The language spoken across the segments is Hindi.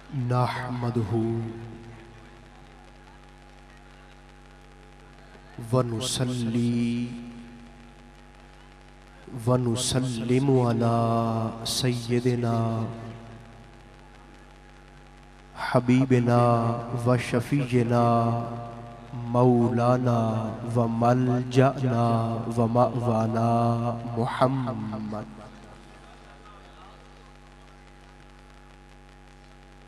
नहमदुहु व नुसल्ली व नुसल्लिमु अला सय्यदिना हबीबिना व शफीना मौलाना व मलजना व मअवाना मुहम्मद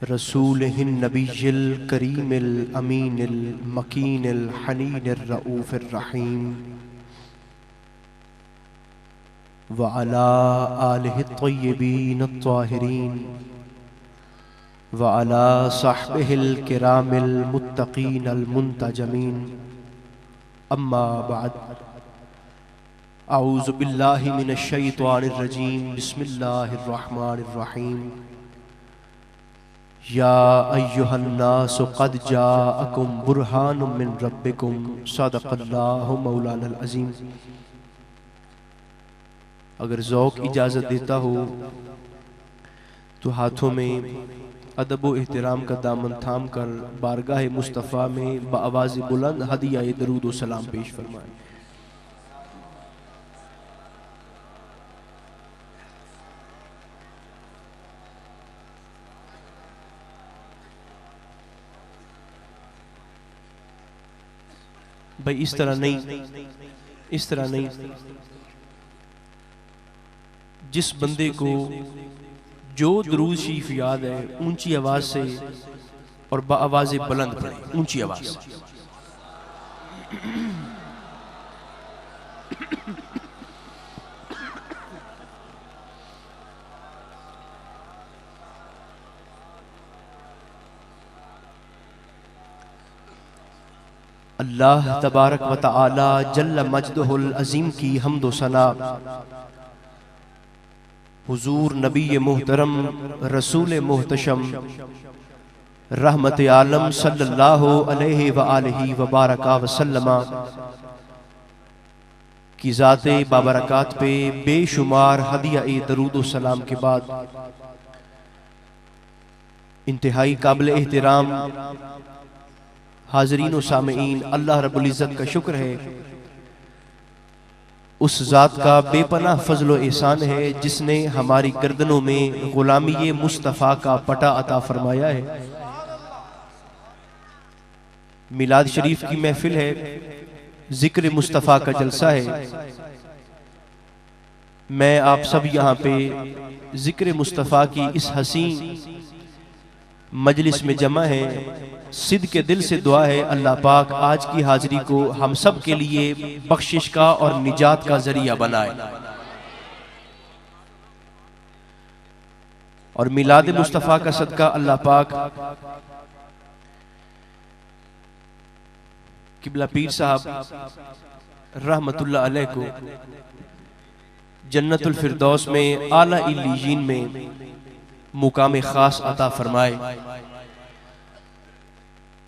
रसूलिहिन नबिय्यिल करीमिल अमीनिल मकीनिल हनीनिर रऊफिर रहीम व अला आलिहि त्वय्यिबीन त्वाहिरीन व अला सहबिहिल किरामिल मुत्तकीनल मुंतजमीन अम्मा बाद अऊज़ु बिल्लाहि मिनश शैतानिर रजीम बिस्मिल्लाहिर रहमानिर रहीम या अय्युहन्नासु क़द जाअकुम बुरहानुम मिन रब्बिकुम सदक़ल्लाहु मौलानल अज़ीम। अगर ज़ौक़ इजाज़त देता हो तो हाथों में अदब व एहतराम का दामन थाम कर बारगाह मुस्तफ़ा में बआवाज़ बुलंद हदिया दरूद व सलाम पेश फरमाएं। भाई इस तरह नहीं, इस तरह नहीं। जिस बंदे को जो दुरूद शरीफ याद है ऊंची आवाज से और बाआवाज़ बुलंद पढ़े, ऊंची आवाज से। अल्लाह तबारक व तआला जल्ल मजदुहुल अज़ीम की हम्द सना हुजूर नबी मुहतरम रसूल मुहतशम रहमत आलम सल्लल्लाहु अलैहि व आलिहि व बारका वसल्लमा की ज़ाते बाबरकात पे बेशुमार हदिया दरूद व सलाम के बाद इंतहाई काबिल एहतराम हाज़रीन व सामईन, अल्लाह रब्बुल इज़्ज़त का शुक्र है, उस ज़ात का बेपनाह फजल व एहसान है जिसने हमारी गर्दनों में गुलामी मुस्तफ़ा का पटा अता फरमाया है। मिलाद शरीफ की महफिल है, जिक्र मुस्तफ़ा का जलसा है। मैं आप सब यहाँ पे जिक्र मुस्तफ़ा की इस हसीन मजलिस में जमा है। सिद्ध के दिल से दुआ है अल्लाह पाक आज की हाजिरी को हम सब के लिए बख्शिश का और निजात का जरिया बनाए। और मिलाद मुस्तफ़ा का सदका अल्लाह पाक किबला पीर साहब रहमतुल्लाह अलैह को जन्नतुल फिरदौस में आला इल्लियीन में मुकाम खास अता फरमाए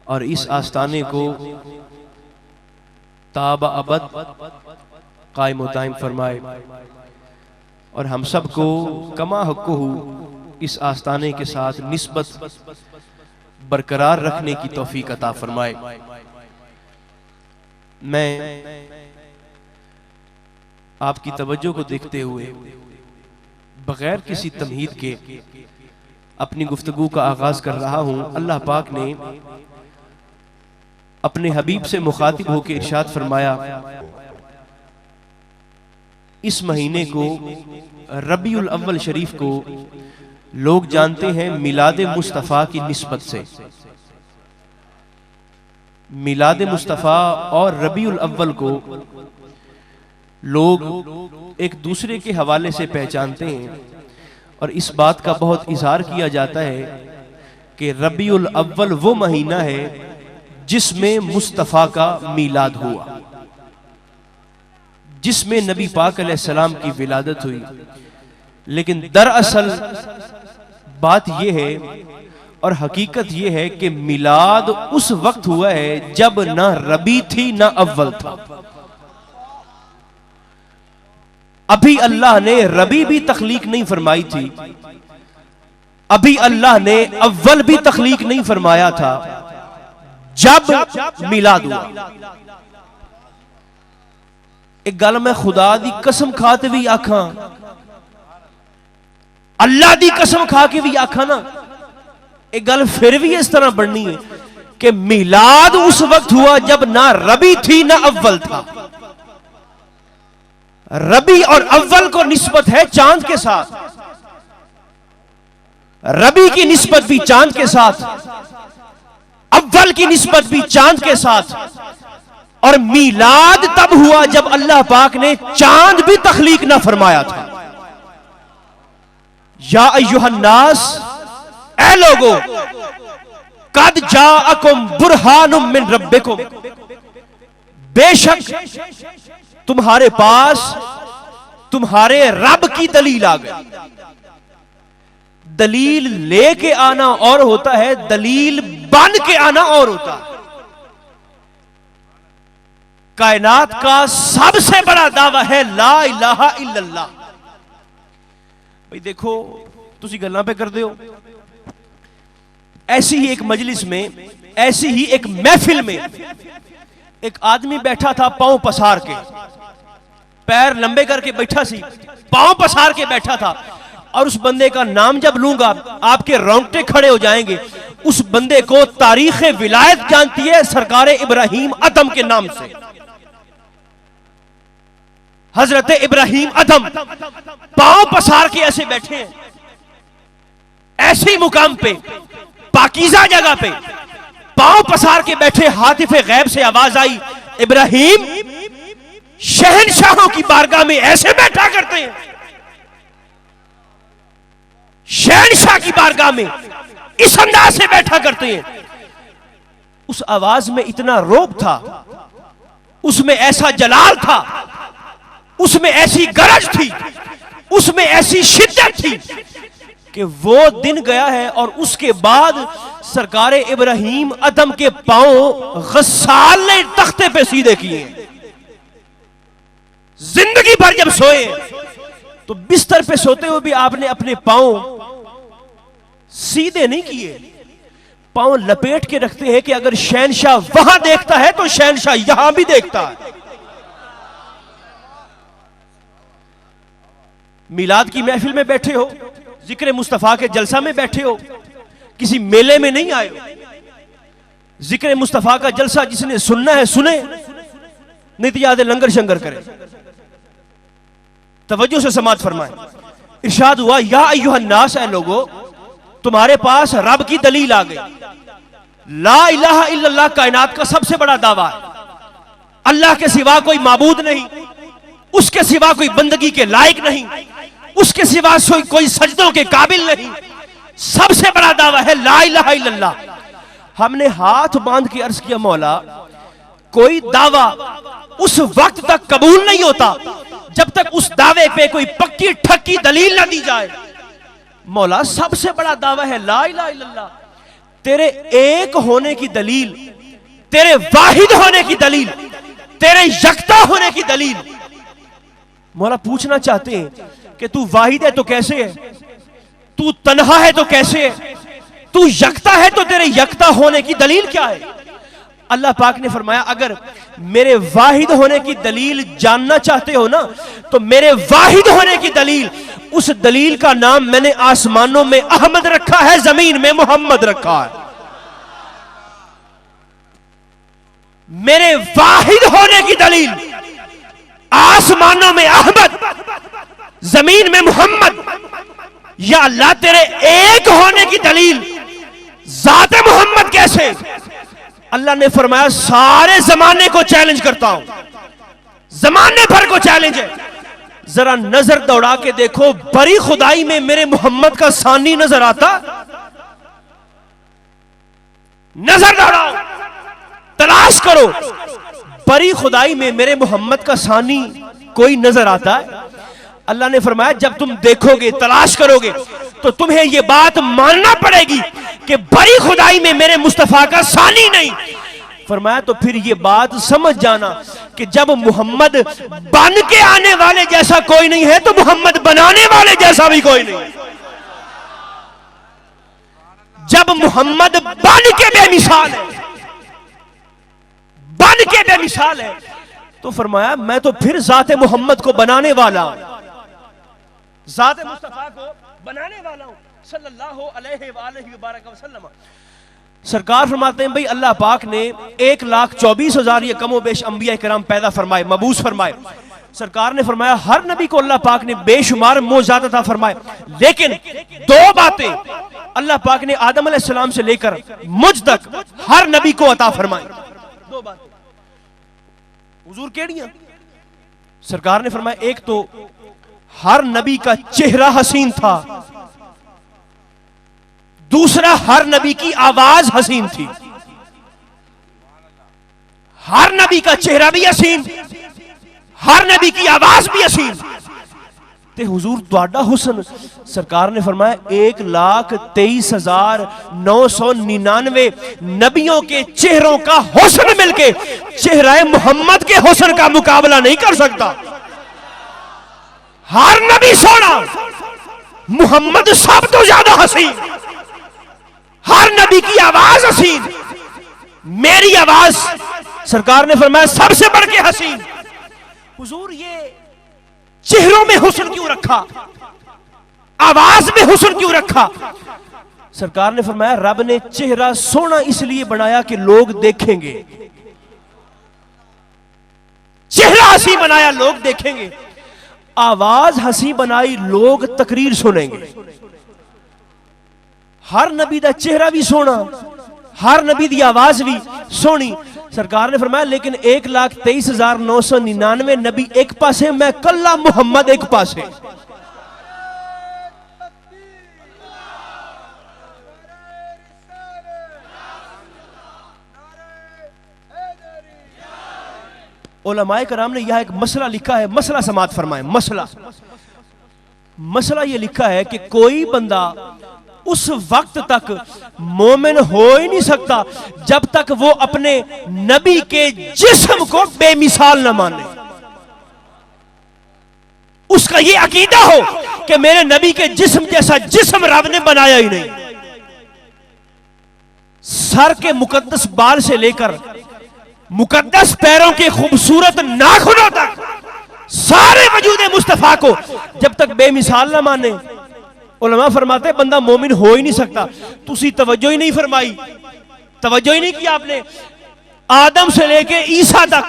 और इस आस्ताने को ताबा अबद कायम दाइम फरमाए और हम सब को कमा हक़्क़ुहु इस आस्ताने के साथ निस्बत बरकरार रखने की तौफीक अता फरमाए। मैं आपकी तवज्जो को देखते हुए बगैर किसी तमहीद के अपनी गुफ्तगू का आगाज कर रहा हूं। अल्लाह पाक ने अपने हबीब से मुखातिब होकर इरशाद फरमाया, इस महीने को रबीउल अव्वल शरीफ को लोग जानते हैं मिलाद मुस्तफ़ा की निस्बत से। मिलाद मुस्तफ़ा और रबीउल अव्वल को लोग एक दूसरे के हवाले से पहचानते हैं और इस बात का बहुत इजहार किया जाता है कि रबीउल अव्वल वो महीना है जिसमें मुस्तफ़ा का मीलाद हुआ, जिसमें नबी पाक अलैहिस्सलाम की विलादत हुई। लेकिन दरअसल बात यह है और हकीकत यह है कि मिलाद उस वक्त हुआ है जब ना रबी थी ना अव्वल था। अभी अल्लाह ने रबी भी तख्लीक नहीं फरमाई थी, अभी अल्लाह ने अव्वल भी तख्लीक नहीं फरमाया था जब मिलाद हुआ। एक गल मैं खुदा दी कसम खाते भी आखा, अल्लाह दी कसम खा के भी आखा ना, एक गल फिर भी इस तरह बननी है कि मिलाद उस वक्त हुआ जब ना रबी थी ना अव्वल था। रबी और अव्वल को निस्बत है चांद के साथ, रबी की निस्बत भी चांद के साथ, अव्वल की निस्बत भी चांद के साथ। और मिलाद तब हुआ जब अल्लाह पाक ने चांद भी तख्लीक ना फरमाया था। या अय्युहन्नास, ऐ लोगो, कद जाअकुम बुरहानुम मिन रब्बिकुम, बेशक तुम्हारे पास तुम्हारे रब की दलील आ गई। दलील लेके आना और होता है, दलील बन के आना और होता है। कायनात का सबसे बड़ा दावा है ला इलाहा इल्लल्लाह। भाई देखो, तुसी गल्लां पे कर दे हो, ऐसी ही एक मजलिस में, ऐसी ही एक महफिल में एक आदमी बैठा था पांव पसार के, पैर लंबे करके बैठा सी, पांव पसार के बैठा था। और उस बंदे का नाम जब लूंगा आपके रोंगटे खड़े हो जाएंगे। उस बंदे को तारीख विलायत जानती है सरकार इब्राहिम अदम के नाम से। हजरत इब्राहिम अदम पांव पसार के ऐसे बैठे हैं, ऐसे मुकाम पे, पाकीज़ा जगह पे पांव पसार के बैठे। हातिफे गैब से आवाज आई, इब्राहिम शहनशाहों की बारगाह में ऐसे बैठा करते हैं। शहनशाह की बारगाह में इस अंदाज से बैठा करते हैं। उस आवाज में इतना रोब था, उसमें ऐसा जलाल था, उसमें ऐसी गरज थी, उसमें ऐसी शिद्दत थी कि वो दिन गया है और उसके बाद सरकार इब्राहिम अदम के पांव गस्साल ने तख्ते पे सीधे किए। जिंदगी भर जब सोए तो बिस्तर पे सोते हुए भी आपने अपने पांव सीधे नहीं किए, पांव लपेट के रखते हैं कि अगर शहनशाह वहां देखता है तो शहनशाह यहां भी देखता है। मिलाद की महफिल में बैठे हो, जिक्र मुस्तफा के जलसा में बैठे हो, किसी मेले में नहीं आए हो। जिक्र मुस्तफा का जलसा जिसने सुनना है सुने, नहीं तो याद लंगर शंगर करे। तवज्जो से समात फरमाए। इरशाद हुआ, या अय्युहन्नास, ऐ लोगो, तुम्हारे पास रब की दलील आ गई। ला इलाहा इल्लल्लाह कायनात का सबसे बड़ा दावा है। अल्लाह के सिवा कोई माबूद नहीं, उसके सिवा कोई बंदगी के लायक नहीं, उसके सिवा कोई सजदों के काबिल नहीं। सबसे बड़ा दावा है ला इलाहा इल्लल्लाह। हमने हाथ बांध के अर्ज किया, मौला कोई दावा उस वक्त तक कबूल नहीं होता जब तक उस दावे पे कोई पक्की ठक्की दलील ना दी जाए। मौला सबसे बड़ा दावा है ला इलाहा इल्लल्लाह। तेरे एक होने की दलील, तेरे वाहिद होने की दलील, तेरे यकता होने की दलील। मौला पूछना चाहते हैं कि तू वाहिद है तो कैसे है, तू तन्हा है तो कैसे है, तू यकता है तो तेरे यकता होने की दलील क्या है। अल्लाह पाक ने फरमाया, अगर मेरे वाहिद होने की दलील जानना चाहते हो ना, तो मेरे वाहिद होने की दलील, उस दलील का नाम मैंने आसमानों में अहमद रखा है, जमीन में मोहम्मद रखा है। मेरे वाहिद होने की दलील आसमानों में अहमद, जमीन में मोहम्मद। या अल्लाह तेरे एक होने की दलील जाते मोहम्मद कैसे। अल्लाह ने फरमाया, सारे जमाने को चैलेंज करता हूं, जमाने भर को चैलेंज है। जरा नजर दौड़ा के देखो, बड़ी खुदाई में मेरे मोहम्मद का सानी नजर आता? नजर दौड़ाओ, तलाश करो, बड़ी खुदाई में मेरे मोहम्मद का सानी कोई नजर आता है? अल्लाह ने फरमाया, जब तुम देखोगे, तलाश करोगे, तो तुम्हें यह बात मानना पड़ेगी कि बड़ी खुदाई में मेरे मुस्तफा का सानी नहीं। फरमाया, तो फिर यह बात समझ जाना कि जब मोहम्मद बन के आने वाले जैसा कोई नहीं है, तो मोहम्मद बनाने वाले जैसा भी कोई नहीं। जब मोहम्मद बन के बेमिसाल है, बन के बेमिसाल है, तो फरमाया मैं तो फिर जाते मोहम्मद को बनाने वाला हूं, जाते मुस्तफा को बनाने वाला हूं सल्लल्लाहु अलैहि वसल्लम। सरकार फरमाते हैं भाई अल्लाह पाक ने 1,24,000 ये कमो बेश अंबिया किराम पैदा फरमाए, मबूस फरमाए। सरकार ने फरमाया हर नबी को अल्लाह पाक ने बेशुमार मोजात अता फरमाए, लेकिन दो बातें अल्लाह पाक ने आदम अलैहिस्सलाम से लेकर मुझ तक हर नबी को अता फरमाई। दो बातें हुजूर केड़ियां? सरकार ने फरमाया एक तो हर नबी का चेहरा हसीन था, दूसरा हर नबी की आवाज हसीन थी। हर नबी का चेहरा भी हसीन, हर नबी की आवाज भी हसीन। ते हुजूर तुहाडा हुस्न, सरकार ने फरमाया 1,23,999 नबियों के चेहरों का हुस्न मिलके चेहरा मोहम्मद के हुस्न का मुकाबला नहीं कर सकता। हर नबी सोना, मोहम्मद सब तो ज्यादा हसीन। हर नबी की आवाज हसीन, मेरी आवाज सरकार ने फरमाया सबसे बढ़ के हसीन। हुजूर ये चेहरों में हुस्न क्यों रखा, आवाज में हुस्न क्यों रखा? सरकार ने फरमाया रब ने चेहरा सोना इसलिए बनाया कि लोग देखेंगे। चेहरा हसी बनाया, लोग देखेंगे। आवाज हसी बनाई, लोग तकरीर सुनेंगे। हर नबी दा चेहरा भी सोना, हर नबी दी आवाज भी सोनी। सरकार ने फरमाया लेकिन 1,23,999 नबी एक पासे, मैं कल्ला मोहम्मद एक पासे। उलमाए कराम ने यह एक मसला लिखा है, मसला समात फरमाए। मसला यह लिखा है कि कोई बंदा उस वक्त तक मोमिन हो ही नहीं सकता जब तक वो अपने नबी के जिस्म को बेमिसाल न माने। उसका ये अकीदा हो कि मेरे नबी के जिस्म जैसा जिस्म रब ने बनाया ही नहीं। सर के मुकद्दस बाल से लेकर मुकद्दस पैरों के खूबसूरत नाखूनों तक सारे वजूद मुस्तफा को जब तक बेमिसाल न माने, उलमा फरमाते बंदा मोमिन हो ही नहीं सकता। तुसी तवज्जो ही नहीं फरमाई, तवज्जो ही नहीं किया आपने। आदम से लेके ईसा तक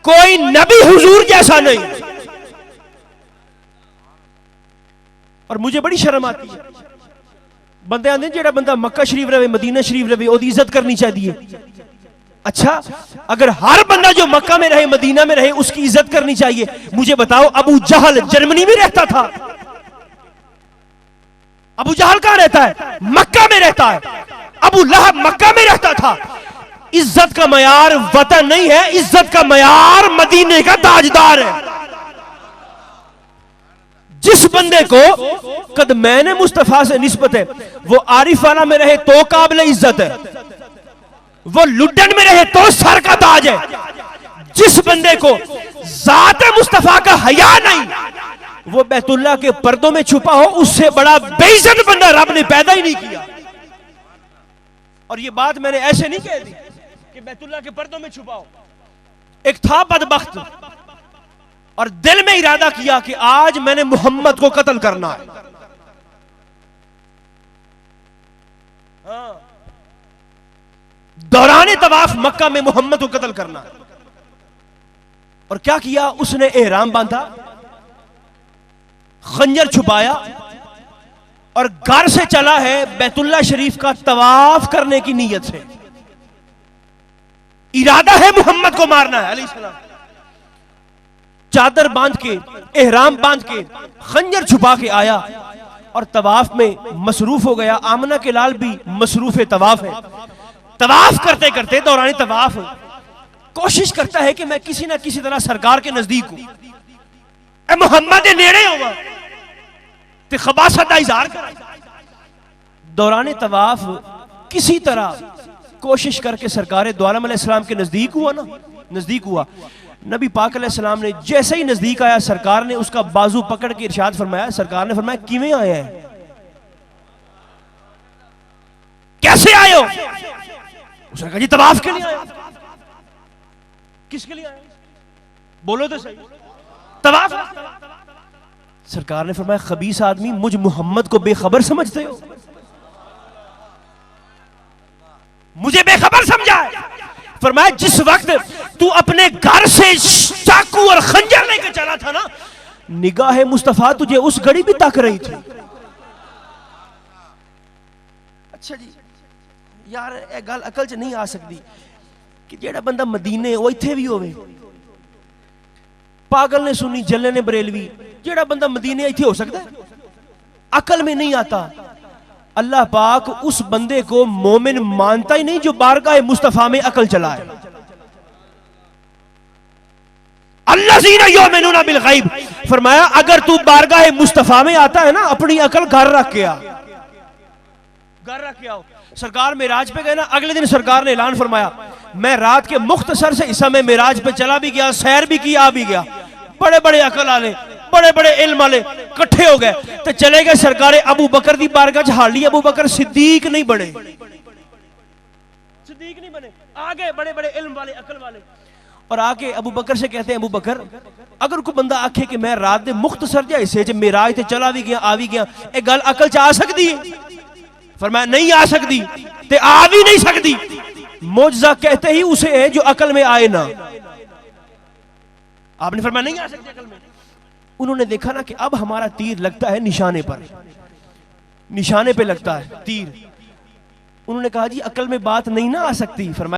कोई नबी हुजूर जैसा नहीं। और मुझे बड़ी शर्म आती है, बंदे आंदे जेड़ा बंदा मक्का शरीफ रहे, मदीना शरीफ रहे, ओदी इज्जत करनी चाहिए। अच्छा, अगर हर बंदा जो मक्का में रहे, मदीना में रहे, उसकी इज्जत करनी चाहिए, मुझे बताओ अबू जहल जर्मनी में रहता था। अबू जहल कहां रहता है? मक्का में रहता है। अबू लहब मक्का में रहता था। इज्जत का मयार वतन नहीं है, इज्जत का मयार मदीने का ताजदार है। जिस बंदे को कद मैंने मुस्तफा से निस्बत है, वो आरिफ वाला में रहे तो काबिल इज्जत है, वो लुड्डन में रहे तो सर का ताज है। जिस बंदे को जात मुस्तफा का हया नहीं, वो बैतुल्लाह के पर्दों में छुपा हो, उससे बड़ा बेइज्जत बंदा रब ने पैदा ही नहीं किया। और ये बात मैंने ऐसे नहीं कह दी कि बैतुल्लाह के पर्दों में छुपा हो। एक था बदबख्त और दिल में इरादा किया कि आज मैंने मोहम्मद को कत्ल करना है। हाँ, दौराने तवाफ मक्का में मोहम्मद को कत्ल करना है। और क्या किया उसने? एहराम बांधा, खंजर छुपाया और घर से चला है बैतुल्लाह शरीफ का तवाफ करने की नीयत से। इरादा है मोहम्मद को मारना है अलैहिस्सलाम। चादर बांध के, एहराम बांध के, खंजर छुपा के आया और तवाफ में मसरूफ हो गया। आमना के लाल भी मसरूफ तवाफ है। तवाफ करते करते दौरान तवाफ कोशिश करता है कि मैं किसी ना किसी तरह सरकार के नजदीक हूं, मोहम्मद के नेड़े होगा ते खबासत का इजहार कर। दौरान तवाफ किसी तरह कोशिश करके सरकार दो आलम अलैहिस्सलाम के नजदीक हुआ ना, नजदीक हुआ। नबी पाक अलैहिस्सलाम ने जैसे ही नजदीक आया, सरकार ने उसका बाजू पकड़ के इरशाद फरमाया, सरकार ने फरमाया किवें आया है? आए हो? उसने कहा जी तवाफ के लिए आए। किसके लिए आए? बोलो तो सही। तवाफ। सरकार ने फरमाया खबीस आदमी, मुझ मोहम्मद को बेखबर समझते हो? मुझे बेखबर समझा है? फरमाया जिस वक्त तू अपने घर से चाकू और खंजर लेकर चला था ना, निगाह मुस्तफा तुझे उस घड़ी भी तक रही थी। अच्छा जी यार यह गल अकल च नहीं आ सकती कि जेड़ा बंदा मदीने वो इत्थे भी होवे। पागल ने सुनी, जल्ले ने बरेलवी, जेड़ा बंदा मदीने इत्थे हो सकता है? अकल में नहीं आता। अल्लाह पाक उस बंदे को मोमिन मानता ही नहीं जो बारगाह मुस्तफा में अकल चलाए। अल्लाज़ीना युमिनूना बिल गैब, फरमाया अगर तू बारगाह मुस्तफा में आता है ना, अपनी अकल घर रख के आ, घर रख के आओ। सरकार मेराज पे गए ना, अगले दिन सरकार ने ऐलान फरमाया मैं रात के मुख्तसर से हिस्सा में मेराज पे चला भी गया, सैर भी किया, आ भी गया। बड़े बड़े अकल वाले, बड़े बड़े इल्म वाले इकट्ठे हो गए तो चले गए सरकार अबू बकर दी बारगाह च। हाली अबू बकर सिद्दीक नहीं बने, सिद्दीक नहीं बने, आगे बड़े बड़े इल्म वाले, अकल वाले। और आके अबू बकर से कहते हैं अबू बकर अगर कोई बंदा आखे कि मैं रात दे मुख्तसर जे हिस्से च मेराज ते चला भी गया, आ भी गया, ये गल अकल च आ सकती है? फरमाया नहीं आ सकती, ते आ भी नहीं सकती। मौजज़ा कहते ही उसे है जो अकल में आए ना। आपने फरमाया नहीं आ सकती अकल में। उन्होंने देखा ना कि अब हमारा तीर लगता है निशाने पर, निशाने पे लगता है तीर। उन्होंने कहा जी अकल में बात नहीं ना आ सकती। फरमाया